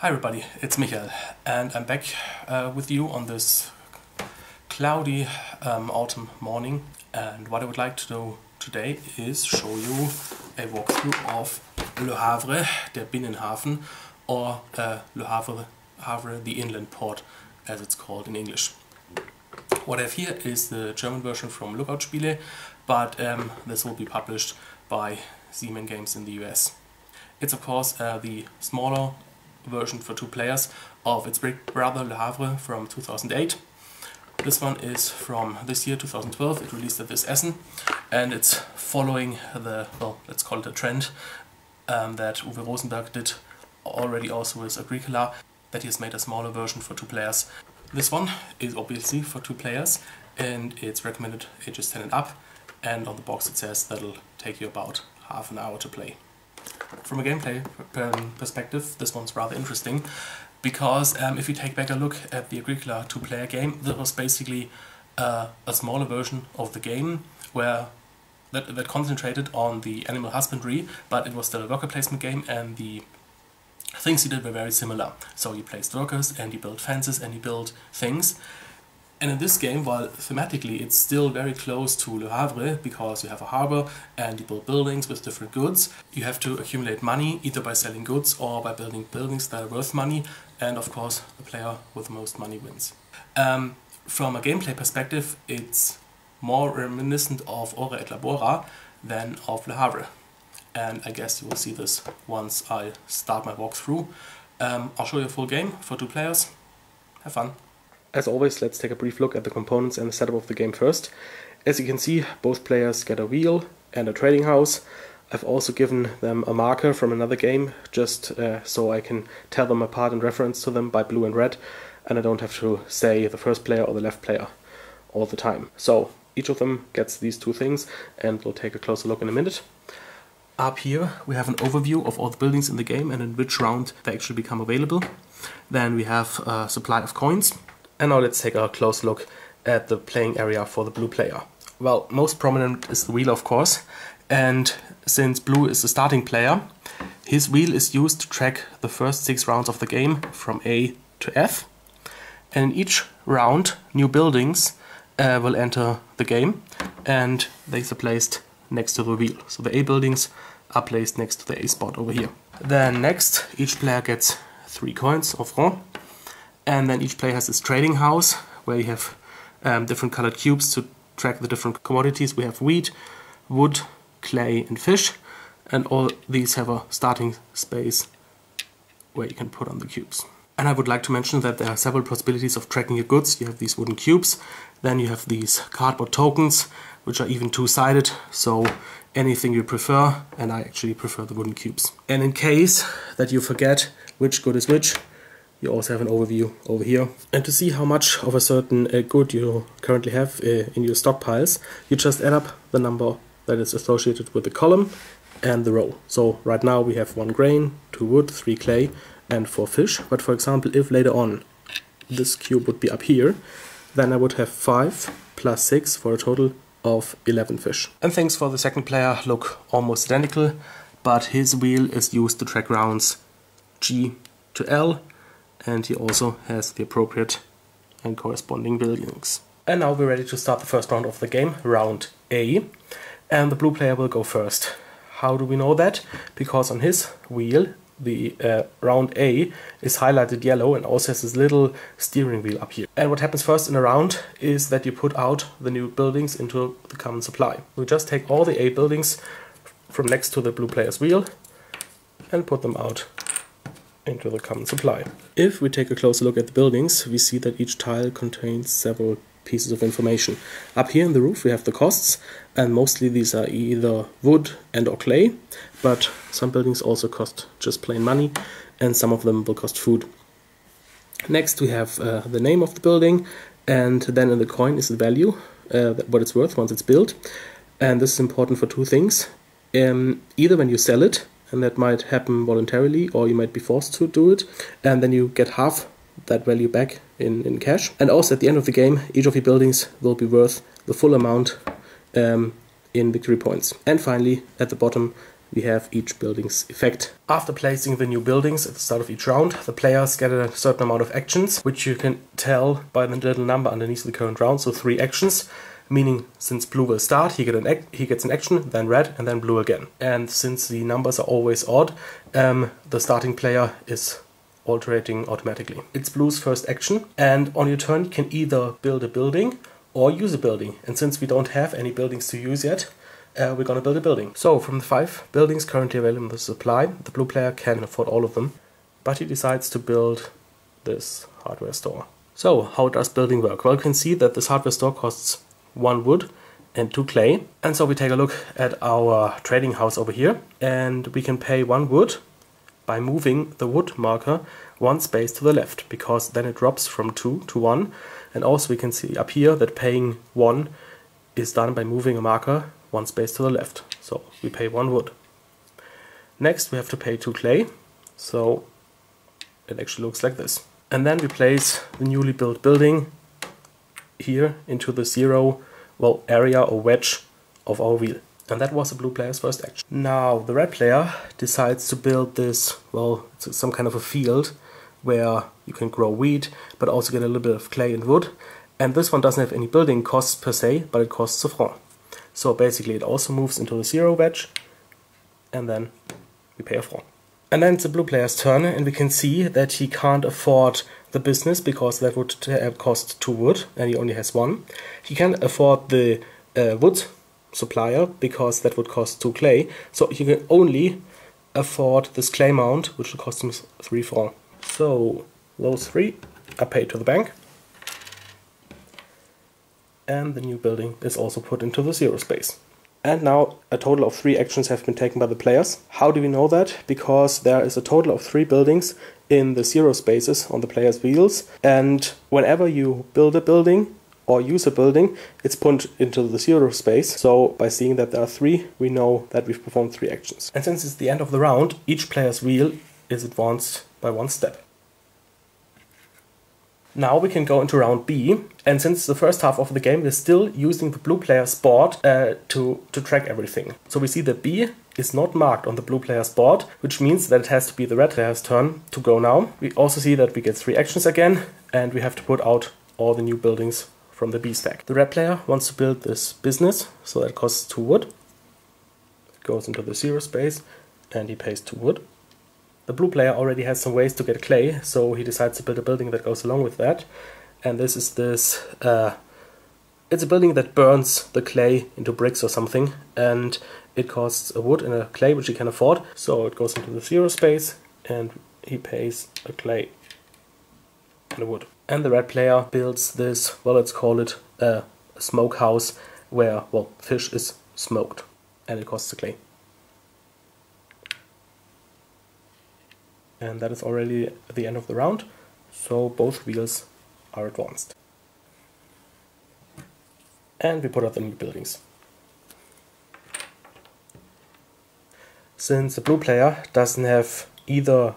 Hi everybody, it's Michael and I'm back with you on this cloudy autumn morning, and what I would like to do today is show you a walkthrough of Le Havre, der Binnenhafen, or Le Havre, the inland port as it's called in English. What I have here is the German version from Lookout Spiele, but this will be published by Siemens Games in the US. It's of course the smaller version for 2 players of its big brother Le Havre from 2008. This one is from this year, 2012. It released at this Essen, and it's following the, well, let's call it a trend that Uwe Rosenberg did already also with Agricola, that he has made a smaller version for 2 players. This one is obviously for 2 players and it's recommended ages 10 and up, and on the box it says that'll take you about half an hour to play. From a gameplay perspective, this one's rather interesting, because if you take back a look at the Agricola 2-player game, that was basically a smaller version of the game where that concentrated on the animal husbandry, but it was still a worker placement game, and the things you did were very similar. So you placed workers and you built fences and you built things. And in this game, while thematically it's still very close to Le Havre, because you have a harbor and you build buildings with different goods, you have to accumulate money either by selling goods or by building buildings that are worth money, and of course the player with the most money wins. From a gameplay perspective, it's more reminiscent of Ora et Labora than of Le Havre, and I guess you will see this once I start my walkthrough. I'll show you a full game for 2 players. Have fun! As always, let's take a brief look at the components and the setup of the game first. As you can see, both players get a wheel and a trading house. I've also given them a marker from another game, just so I can tell them apart in reference to them by blue and red, and I don't have to say the first player or the left player all the time. So each of them gets these 2 things, and we'll take a closer look in a minute. Up here we have an overview of all the buildings in the game and in which round they actually become available. Then we have a supply of coins. And now let's take a close look at the playing area for the blue player. Well, most prominent is the wheel, of course, and since blue is the starting player, his wheel is used to track the first 6 rounds of the game from A to F. And in each round, new buildings will enter the game, and these are placed next to the wheel. So the A buildings are placed next to the A spot over here. Then next, each player gets 3 coins of francs. And then each player has his trading house, where you have different colored cubes to track the different commodities. We have wheat, wood, clay and fish, and all these have a starting space where you can put on the cubes. And I would like to mention that there are several possibilities of tracking your goods. You have these wooden cubes, then you have these cardboard tokens, which are even 2-sided, so anything you prefer, and I actually prefer the wooden cubes. And in case that you forget which good is which, you also have an overview over here. And to see how much of a certain good you currently have in your stockpiles, you just add up the number that is associated with the column and the row. So right now we have 1 grain, 2 wood, 3 clay and 4 fish. But for example, if later on this cube would be up here, then I would have 5 plus 6 for a total of 11 fish. And things for the second player look almost identical, but his wheel is used to track rounds G to L, and he also has the appropriate and corresponding buildings. And now we're ready to start the first round of the game, round A, and the blue player will go first. How do we know that? Because on his wheel, the round A is highlighted yellow and also has this little steering wheel up here. And what happens first in a round is that you put out the new buildings into the common supply. We just take all the A buildings from next to the blue player's wheel and put them out into the common supply. If we take a closer look at the buildings, we see that each tile contains several pieces of information. Up here in the roof we have the costs, and mostly these are either wood and or clay, but some buildings also cost just plain money, and some of them will cost food. Next we have the name of the building, and then in the coin is the value, what it's worth once it's built. And this is important for 2 things. Either when you sell it, and that might happen voluntarily, or you might be forced to do it, and then you get half that value back in cash. And also at the end of the game, each of your buildings will be worth the full amount in victory points. And finally, at the bottom, we have each building's effect. After placing the new buildings at the start of each round, the players get a certain amount of actions, which you can tell by the little number underneath the current round, so 3 actions. Meaning, since blue will start, he gets an action, then red, and then blue again. And since the numbers are always odd, the starting player is altering automatically. It's blue's first action, and on your turn you can either build a building or use a building. And since we don't have any buildings to use yet, we're gonna build a building. So from the 5 buildings currently available in the supply, the blue player can afford all of them, but he decides to build this hardware store. So how does building work? Well, you can see that this hardware store costs 1 wood and 2 clay. And so we take a look at our trading house over here, and we can pay 1 wood by moving the wood marker 1 space to the left, because then it drops from 2 to 1. And also we can see up here that paying 1 is done by moving a marker 1 space to the left. So we pay 1 wood. Next we have to pay 2 clay, so it actually looks like this. And then we place the newly built building here into the 0, well, area or wedge of our wheel. And that was the blue player's first action. Now the red player decides to build this, well, it's some kind of a field where you can grow wheat, but also get a little bit of clay and wood. And this one doesn't have any building costs per se, but it costs a franc. So basically it also moves into the 0 wedge, and then we pay a franc. And then it's the blue player's turn, and we can see that he can't afford the business because that would cost 2 wood, and he only has 1. He can't afford the wood supplier because that would cost 2 clay, so he can only afford this clay mount, which will cost him 3 francs. So those 3 are paid to the bank, and the new building is also put into the 0 space. And now a total of 3 actions have been taken by the players. How do we know that? Because there is a total of 3 buildings in the 0 spaces on the player's wheels, and whenever you build a building or use a building, it's put into the 0 space. So by seeing that there are 3, we know that we've performed 3 actions. And since it's the end of the round, each player's wheel is advanced by 1 step. Now we can go into round B, and since the first half of the game we're still using the blue player's board to track everything. So we see that B is not marked on the blue player's board, which means that it has to be the red player's turn to go now. We also see that we get 3 actions again, and we have to put out all the new buildings from the B stack. The red player wants to build this business, so that costs 2 wood. It goes into the 0 space, and he pays 2 wood. The blue player already has some ways to get clay, so he decides to build a building that goes along with that. And this is this, it's a building that burns the clay into bricks or something, and it costs a wood and a clay which he can afford. So it goes into the 0 space, and he pays a clay and a wood. And the red player builds this, well, let's call it a smokehouse where, well, fish is smoked, and it costs a clay. And that is already at the end of the round, so both wheels are advanced. And we put out the new buildings. Since the blue player doesn't have either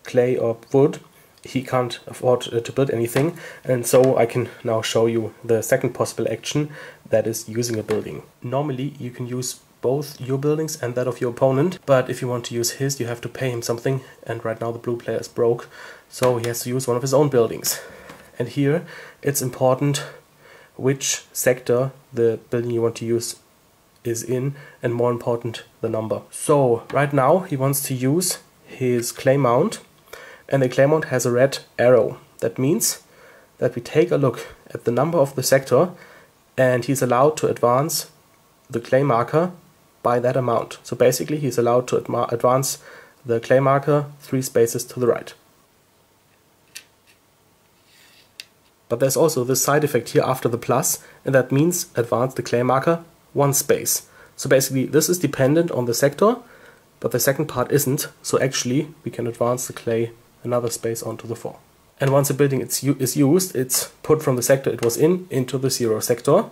clay or wood, he can't afford to build anything, and so I can now show you the second possible action, that is using a building. Normally you can use both your buildings and that of your opponent, but if you want to use his, you have to pay him something, and right now the blue player is broke, so he has to use one of his own buildings. And here it's important which sector the building you want to use is in, and more important, the number. So right now he wants to use his clay mount, and the clay mount has a red arrow. That means that we take a look at the number of the sector, and he's allowed to advance the clay marker by that amount. So basically he's allowed to advance the clay marker 3 spaces to the right. But there's also this side effect here after the plus, and that means advance the clay marker 1 space. So basically this is dependent on the sector, but the second part isn't, so actually we can advance the clay another space onto the 4. And once a building is used, it's put from the sector it was in into the 0 sector.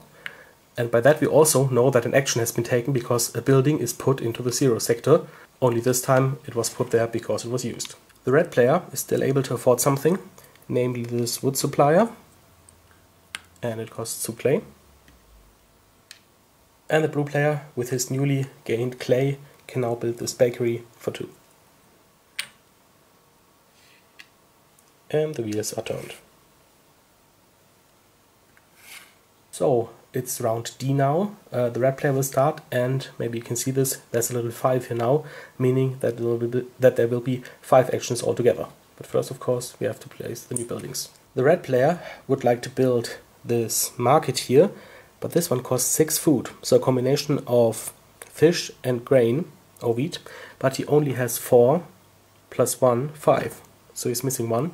And by that we also know that an action has been taken because a building is put into the 0 sector, only this time it was put there because it was used. The red player is still able to afford something, namely this wood supplier, and it costs 2 clay. And the blue player, with his newly gained clay, can now build this bakery for 2. And the wheels are turned. So it's round D now. The red player will start, and maybe you can see this, there's a little 5 here now, meaning that there will be 5 actions altogether. But first, of course, we have to place the new buildings. The red player would like to build this market here, but this one costs 6 food, so a combination of fish and grain or wheat, but he only has 4 plus 1, 5, so he's missing 1.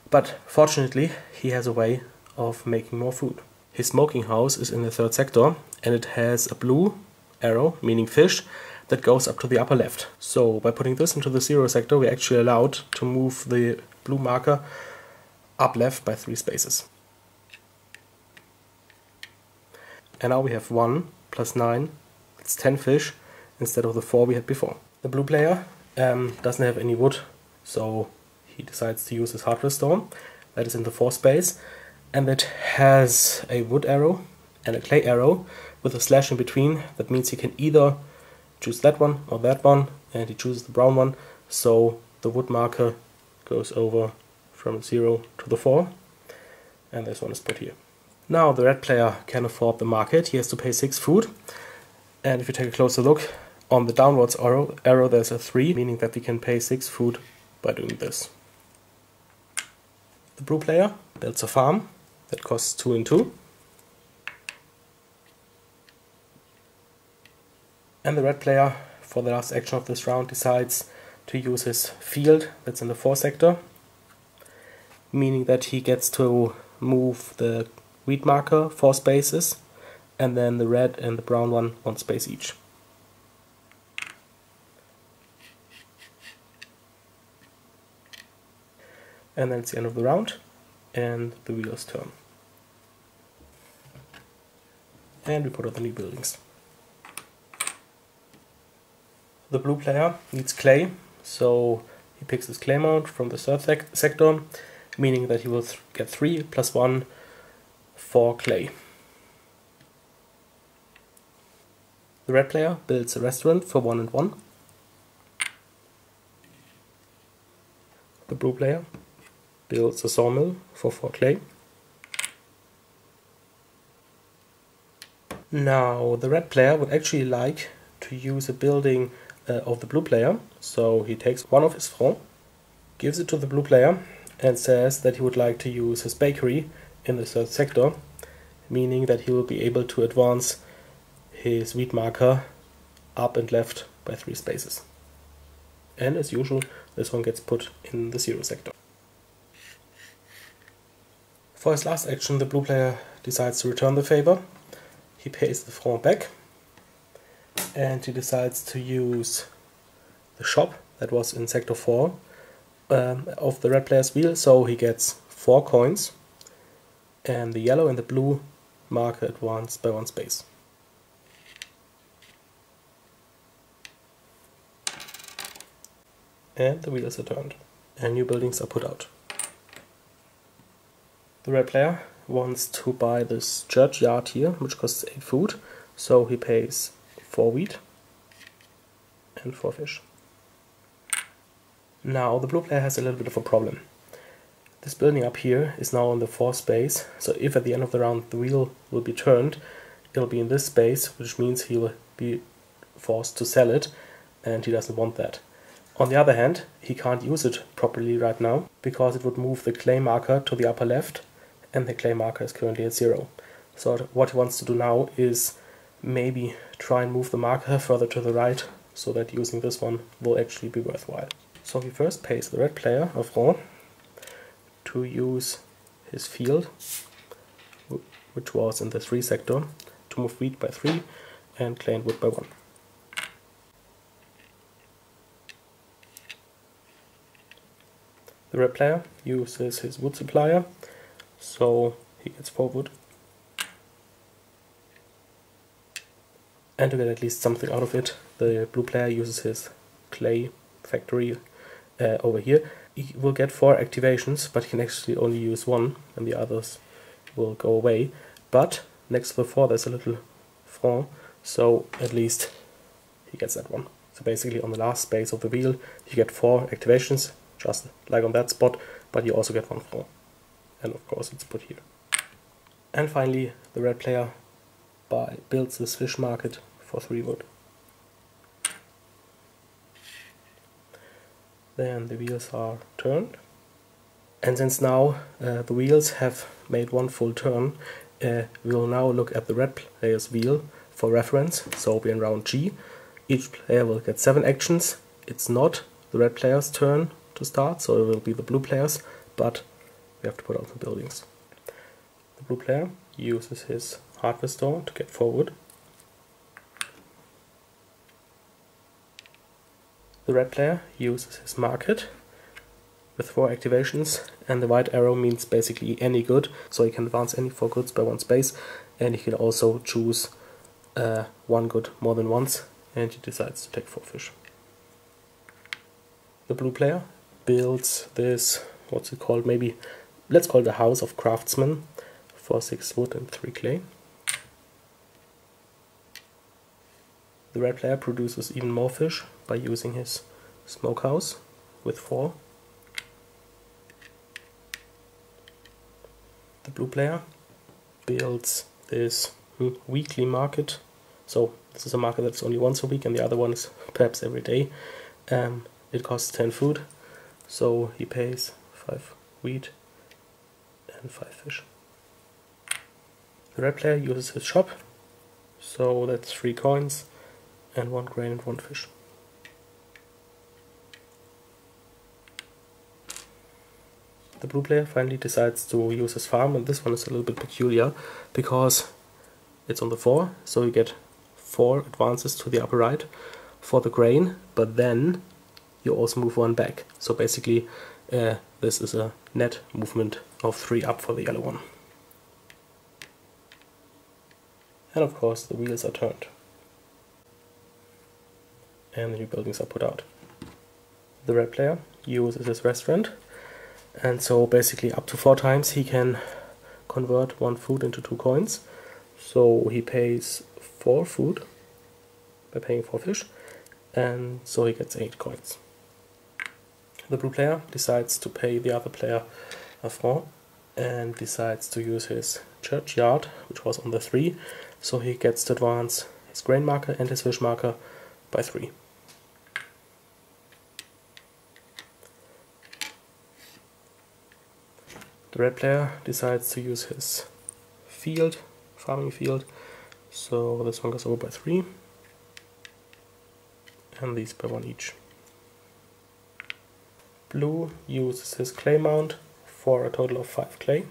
But fortunately, he has a way of making more food. His smoking house is in the 3rd sector, and it has a blue arrow, meaning fish, that goes up to the upper left. So by putting this into the 0 sector, we're actually allowed to move the blue marker up left by 3 spaces. And now we have 1 plus 9, it's 10 fish, instead of the 4 we had before. The blue player doesn't have any wood, so he decides to use his hardware store, that is in the 4th space, and it has a wood arrow and a clay arrow with a slash in between. That means he can either choose that one or that one, and he chooses the brown one, so the wood marker goes over from 0 to the 4, and this one is put here. Now the red player can afford the market, he has to pay 6 food, and if you take a closer look, on the downwards arrow there's a 3, meaning that we can pay 6 food by doing this. The blue player builds a farm that costs 2 and 2. And the red player, for the last action of this round, decides to use his field that's in the 4 sector, meaning that he gets to move the wheat marker 4 spaces, and then the red and the brown one 1 space each. And then it's the end of the round, and the wheels turn. And we put out the new buildings. The blue player needs clay, so he picks his clay mount from the 3rd sector, meaning that he will get 3 plus 1 for clay. The red player builds a restaurant for 1 and 1. The blue player builds a sawmill for 4 clay. Now the red player would actually like to use a building of the blue player, so he takes one of his francs, gives it to the blue player, and says that he would like to use his bakery in the 3rd sector, meaning that he will be able to advance his wheat marker up and left by 3 spaces. And as usual, this one gets put in the 0 sector. For his last action, the blue player decides to return the favor. He pays the franc back, and he decides to use the shop that was in sector 4 of the red player's wheel, so he gets 4 coins, and the yellow and the blue marker advance by 1 space. And the wheels are turned, and new buildings are put out. The red player wants to buy this churchyard here, which costs 8 food, so he pays 4 wheat and 4 fish. Now the blue player has a little bit of a problem. This building up here is now on the 4th space, so if at the end of the round the wheel will be turned, it'll be in this space, which means he will be forced to sell it, and he doesn't want that. On the other hand, he can't use it properly right now, because it would move the clay marker to the upper left, and the clay marker is currently at 0. So what he wants to do now is maybe try and move the marker further to the right, so that using this one will actually be worthwhile. So he first pays the red player a franc to use his field, which was in the 3 sector, to move wheat by 3 and clay and wood by 1. The red player uses his wood supplier, so he gets 4 wood. And to get at least something out of it, the blue player uses his clay factory over here. He will get 4 activations, but he can actually only use 1, and the others will go away. But next to the 4 there's a little franc, so at least he gets that one. So basically on the last space of the wheel you get 4 activations, just like on that spot, but you also get 1 franc. And of course it's put here. And finally the red player builds this fish market for 3 wood. Then the wheels are turned. And since now the wheels have made 1 full turn, we will now look at the red player's wheel for reference. So we're in round G. Each player will get 7 actions. It's not the red player's turn to start, so it will be the blue player's, but we have to put out the buildings. The blue player uses his hardware store to get 4 wood. The red player uses his market with 4 activations, and the white arrow means basically any good, so he can advance any 4 goods by 1 space, and he can also choose 1 good more than once, and he decides to take 4 fish. The blue player builds this, what's it called, maybe, let's call it the House of Craftsmen, for 6 wood and 3 clay. The red player produces even more fish by using his smokehouse with 4. The blue player builds this weekly market. So this is a market that's only once a week, and the other one is perhaps every day. It costs 10 food, so he pays 5 wheat and 5 fish. The red player uses his shop, so that's 3 coins and 1 grain and 1 fish. The blue player finally decides to use his farm, and this one is a little bit peculiar because it's on the 4, so you get 4 advances to the upper right for the grain, but then you also move 1 back. So basically this is a net movement of 3 up for the yellow one. And of course the wheels are turned. And the new buildings are put out. The red player uses his restaurant, and so basically up to 4 times he can convert 1 food into 2 coins. So he pays 4 food by paying 4 fish, and so he gets 8 coins. The blue player decides to pay the other player a franc and decides to use his churchyard, which was on the 3, so he gets to advance his grain marker and his fish marker by 3. The red player decides to use his field, farming field, so this one goes over by 3, and these by 1 each. Blue uses his clay mound for a total of 5 clay.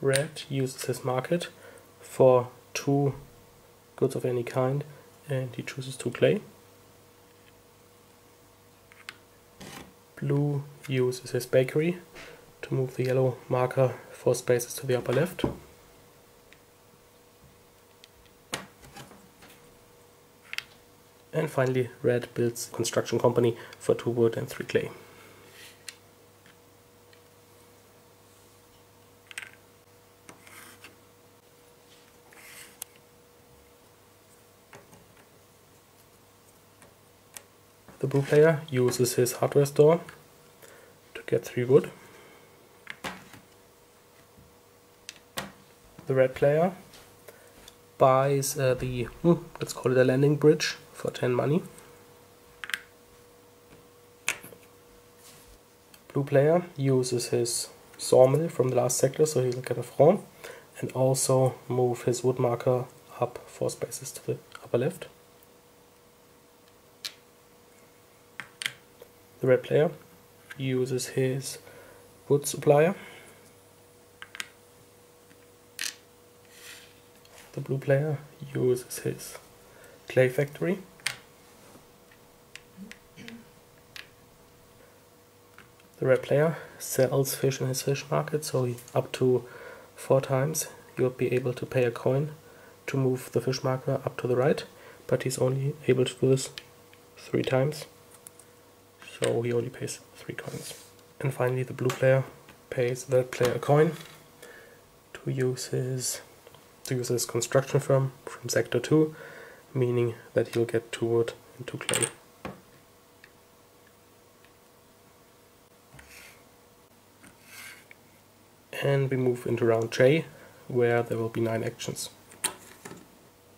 Red uses his market for 2 goods of any kind, and he chooses 2 clay. Blue uses his bakery to move the yellow marker 4 spaces to the upper left. And finally, red builds a construction company for 2 wood and 3 clay. The blue player uses his hardware store to get 3 wood. The red player buys let's call it a landing bridge for 10 money. Blue player uses his sawmill from the last sector, so he'll get a franc, and also move his wood marker up 4 spaces to the upper left. The red player uses his wood supplier. The blue player uses his clay factory. The red player sells fish in his fish market, so up to 4 times you'll be able to pay a coin to move the fish marker up to the right, but he's only able to do this 3 times, so he only pays 3 coins. And finally the blue player pays the red player a coin to to use his construction firm from sector 2, meaning that he'll get 2 wood and 2 clay. And we move into round J, where there will be 9 actions.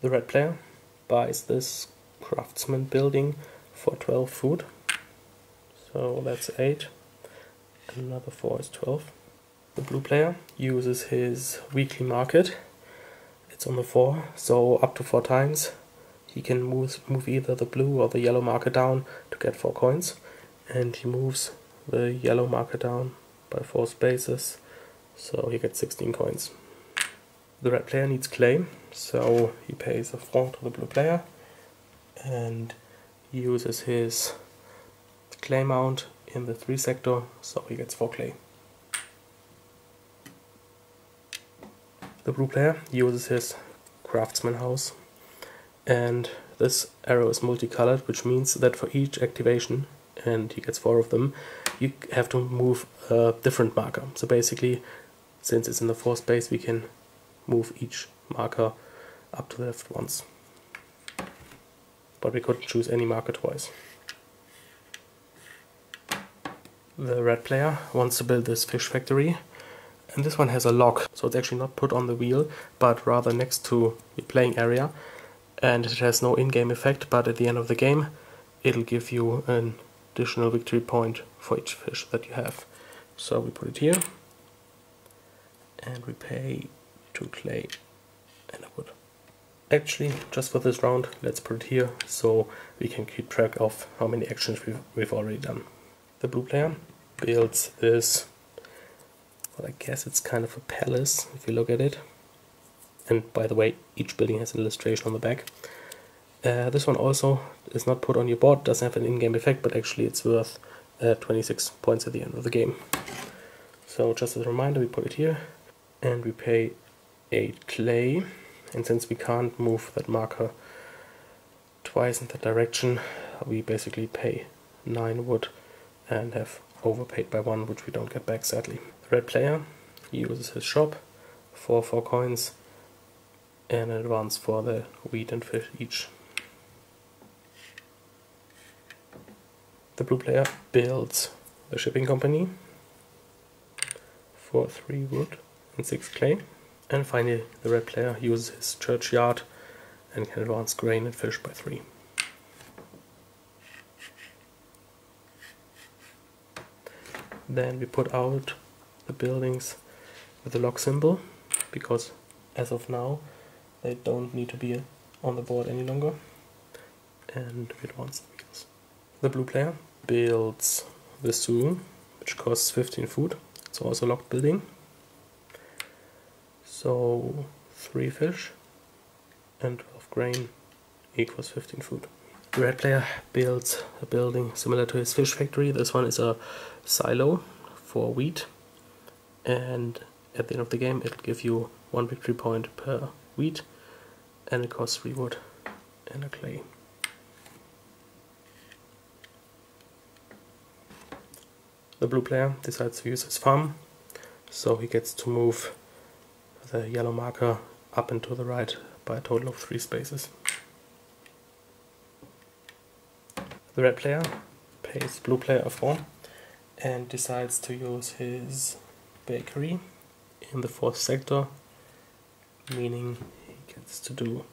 The red player buys this craftsman building for 12 food, so that's 8, and another 4 is 12. The blue player uses his weekly market. It's on the 4, so up to 4 times he can move either the blue or the yellow marker down to get 4 coins, and he moves the yellow marker down by 4 spaces, so he gets 16 coins. The red player needs clay, so he pays a franc to the blue player and he uses his clay mount in the 3 sector, so he gets 4 clay. The blue player uses his craftsman house, and this arrow is multicolored, which means that for each activation, and he gets 4 of them, you have to move a different marker. So basically, since it's in the 4th space, we can move each marker up to the left once. But we couldn't choose any marker twice. The red player wants to build this fish factory, and this one has a lock, so it's actually not put on the wheel, but rather next to the playing area, and it has no in-game effect, but at the end of the game it'll give you an additional victory point for each fish that you have. So we put it here, and we pay 2 clay and a wood. Actually, just for this round, let's put it here so we can keep track of how many actions we've already done. The blue player builds this, well, I guess it's kind of a palace if you look at it. And by the way, each building has an illustration on the back. This one also is not put on your board, doesn't have an in-game effect, but actually it's worth 26 points at the end of the game. So just as a reminder, we put it here and we pay 8 clay, and since we can't move that marker twice in that direction, we basically pay 9 wood and have overpaid by 1, which we don't get back sadly. The red player uses his shop for 4 coins and an advance for the wheat and fish each. The blue player builds the shipping company for 3 wood and 6 clay. And finally, the red player uses his churchyard and can advance grain and fish by 3. Then we put out the buildings with the lock symbol, because as of now they don't need to be on the board any longer. And we advance the wheels. The blue player builds the zoo, which costs 15 food. It's also a locked building. So 3 fish and 12 grain equals 15 food. The red player builds a building similar to his fish factory. This one is a silo for wheat, and at the end of the game it'll give you 1 victory point per wheat, and it costs 3 wood and a clay. The blue player decides to use his farm, so he gets to move the yellow marker up and to the right by a total of 3 spaces. The red player pays blue player a 4 and decides to use his bakery in the 4th sector, meaning he gets to do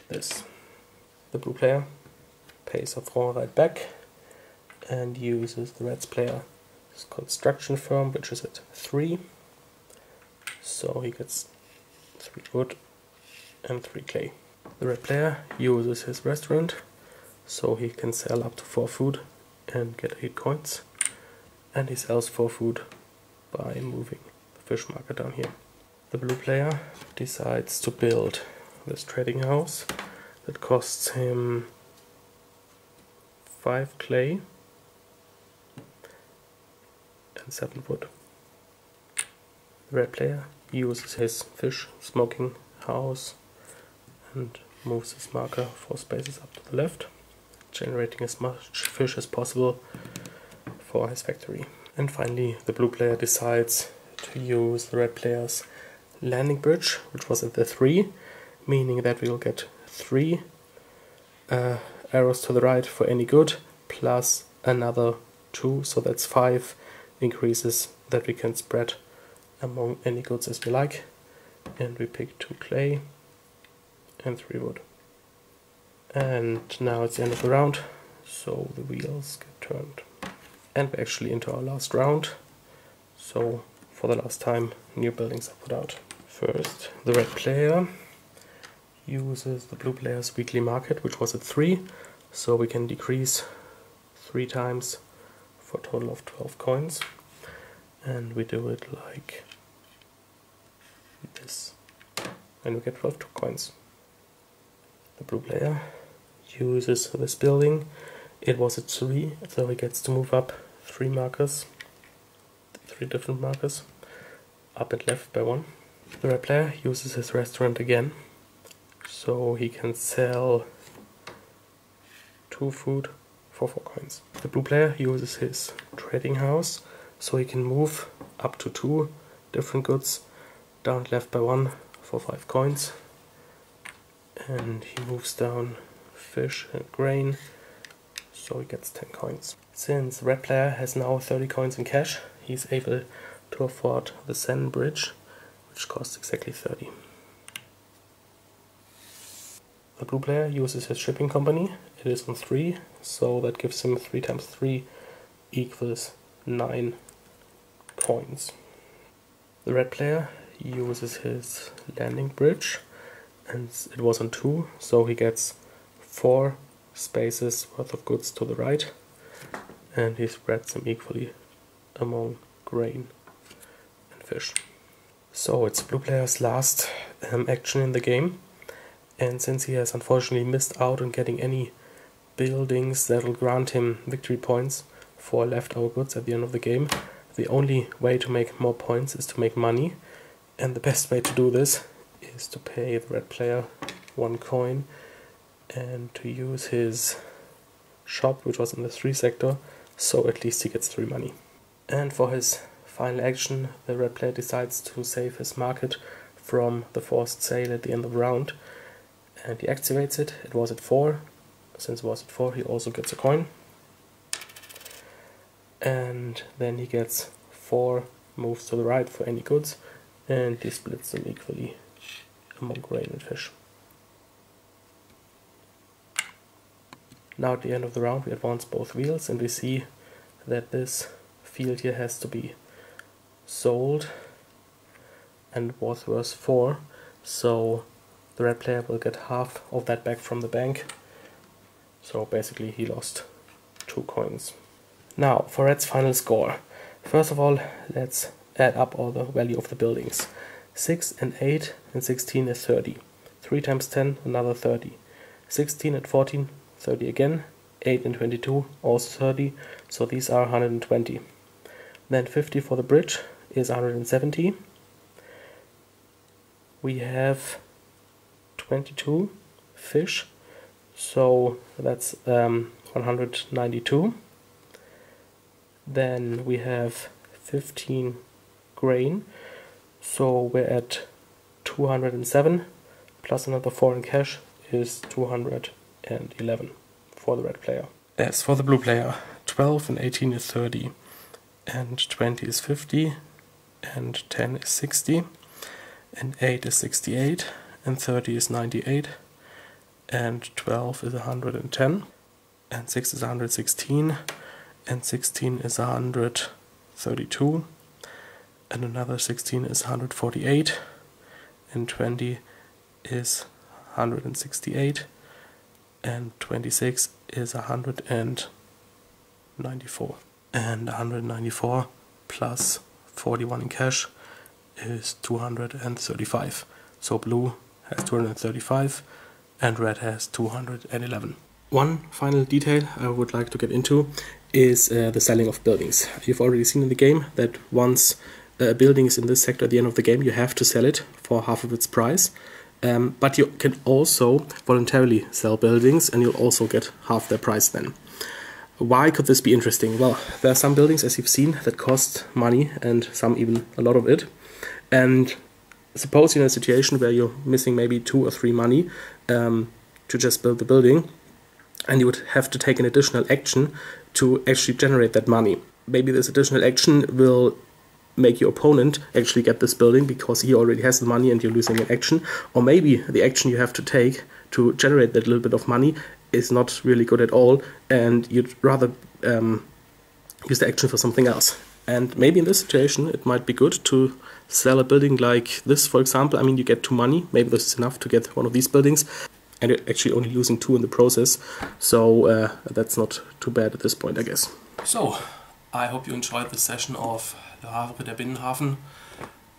this. The blue player pays a 4 right back and uses the red player's construction firm, which is at 3. So he gets 3 wood and 3 clay. The red player uses his restaurant, so he can sell up to 4 food and get 8 coins. And he sells 4 food by moving the fish marker down here. The blue player decides to build this trading house that costs him 5 clay and 7 wood. The red player uses his fish smoking house and moves his marker 4 spaces up to the left, generating as much fish as possible for his factory. And finally, the blue player decides to use the red player's landing bridge, which was at the 3, meaning that we'll get 3 arrows to the right for any good, plus another 2, so that's 5 increases that we can spread among any goods as we like. And we pick 2 clay and 3 wood. And now it's the end of the round, so the wheels get turned. And we're actually into our last round, so for the last time new buildings are put out. First, the red player uses the blue player's weekly market, which was at 3, so we can decrease 3 times for a total of 12 coins. And we do it like this, and we get 12 coins. The blue player uses this building. It was at 3, so he gets to move up 3 markers, 3 different markers, up and left by 1. The red player uses his restaurant again, so he can sell 2 food for 4 coins. The blue player uses his trading house, so he can move up to 2 different goods, down and left by 1 for 5 coins. And he moves down fish and grain, so he gets 10 coins. Since the red player has now 30 coins in cash, he's able to afford the Seine bridge, which costs exactly 30. The blue player uses his shipping company. It is on 3, so that gives him 3 times 3 equals 9 coins. The red player uses his landing bridge, and it was on 2, so he gets 4 spaces worth of goods to the right, and he spreads them equally among grain and fish. So it's blue player's last action in the game, and since he has unfortunately missed out on getting any buildings that will grant him victory points for leftover goods at the end of the game, the only way to make more points is to make money, and the best way to do this is to pay the red player 1 coin and to use his shop, which was in the 3 sector, so at least he gets 3 money. And for his final action, the red player decides to save his market from the forced sale at the end of the round, and he activates it. It was at 4. Since it was at 4, he also gets a coin, and then he gets 4 moves to the right for any goods, and he splits them equally among grain and fish. Now at the end of the round we advance both wheels, and we see that this field here has to be sold and was worth 4, so the red player will get half of that back from the bank, so basically he lost 2 coins. Now for red's final score. First of all, let's add up all the value of the buildings. 6 and 8 and 16 is 30. 3 times 10, another 30. 16 and 14, 30 again. 8 and 22, also 30, so these are 120. Then 50 for the bridge is 170. We have 22 fish, so that's 192. Then we have 15 grain, so we're at 207, plus another 4 in cash is 211 for the red player. As for the blue player, 12 and 18 is 30, and 20 is 50, and 10 is 60, and 8 is 68, and 30 is 98, and 12 is 110, and 6 is 116, and 16 is 132, and another 16 is 148, and 20 is 168, and 26 is 194. And 194 plus 41 in cash is 235. So blue has 235 and red has 211. One final detail I would like to get into is the selling of buildings. You've already seen in the game that once a building is in this sector at the end of the game, you have to sell it for half of its price. But you can also voluntarily sell buildings and you'll also get half their price then. Why could this be interesting? Well, there are some buildings, as you've seen, that cost money and some even a lot of it. And suppose you're in a situation where you're missing maybe 2 or 3 money to just build the building, and you would have to take an additional action to actually generate that money. Maybe this additional action will make your opponent actually get this building because he already has the money and you're losing an action. Or maybe the action you have to take to generate that little bit of money is not really good at all, and you'd rather use the action for something else. And maybe in this situation it might be good to sell a building like this, for example. I mean, you get 2 money, maybe this is enough to get one of these buildings, and you're actually only losing 2 in the process, so that's not too bad at this point, I guess. So, I hope you enjoyed this session of the Havre der Binnenhafen.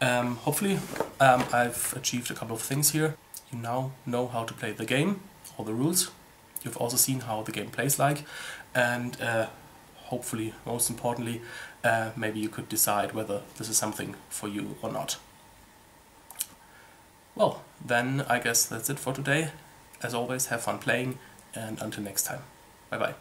Hopefully I've achieved a couple of things here. You now know how to play the game, all the rules. You've also seen how the game plays like, and hopefully, most importantly, maybe you could decide whether this is something for you or not. Well, then I guess that's it for today. As always, have fun playing, and until next time. Bye bye.